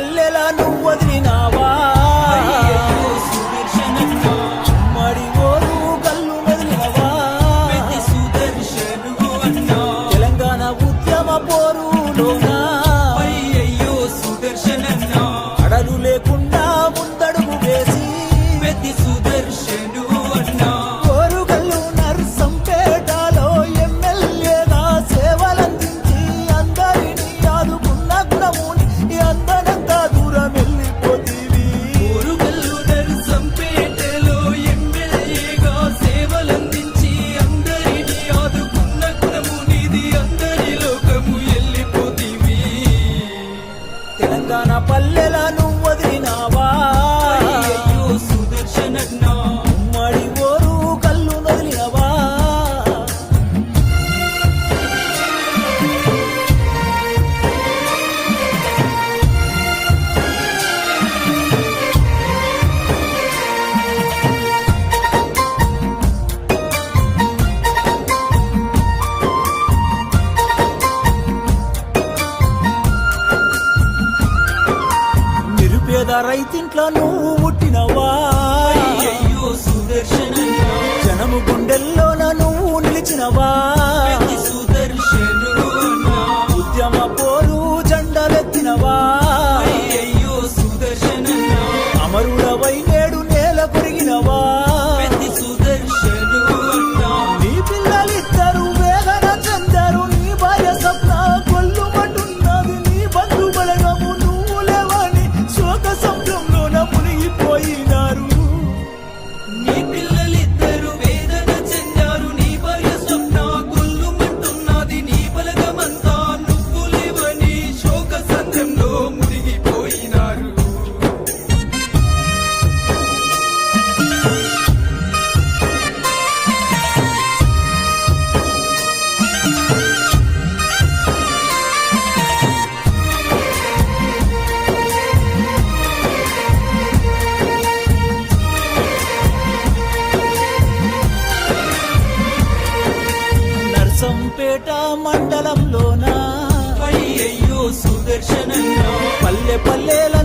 పల్లెల నువ్వు వదిలినావా ఉమ్మడి ఓరు కల్లు వదిలినవా తెలంగాణ ఉద్యమ పోరులోనా అడలు లేకుండా ముందడుగు వేసి ఓరుగల్లు నర్సంపేటలో ఎమ్మెల్యేగా సేవలందించి అందరినీ ఆదుకున్న గుణముని అందరంతా దూరం వెళ్ళిపోతీవి ఓరుగల్లు నర్సంపేటలో ఎమ్మెల్యేగా సేవలందించి అందరినీ ఆదుకున్న గుణమునిది అందరి లోకము వెళ్ళిపోతీవి తెలంగాణ పల్లెల నువ్వు వదిలినావా అయ్యయ్యో సుదర్శనన్న ఉమ్మడి ఓరు కల్లు వదిలినవా నిరుపేద రైతింట్లో నువ్వు పుట్టినవా అయ్యయ్యో సుదర్శనన్న జనము గుండెల్లోన నువ్వు నిలిచినవా సుదర్శనున్న ఉద్యమ పోరు జెండలెత్తినవా అయ్యయ్యో సుదర్శనన్న అమరుడవై నేడు నేల కొరిగినవా సుదర్శనున్న నీ పిల్లలిద్దరు వేదన చెందారు నీ భార్య స్వప్న కొల్లుమంటున్నది నీ బంధు బలగము నువ్వు లేవని శోక సముద్రంలోన మునిగిపోయినారు నీ పిల్లలిద్దరు వేదన చెందారు నీ భార్య స్వప్న గొల్లుమంటున్నది నీ బలగమంతా నువ్వు లేవని శోక సంద్రంలో మునిగిపోయినారు నర్సంపేట మండలంలోన అయ్యయ్యో సుదర్శనన్న పల్లె పల్లెల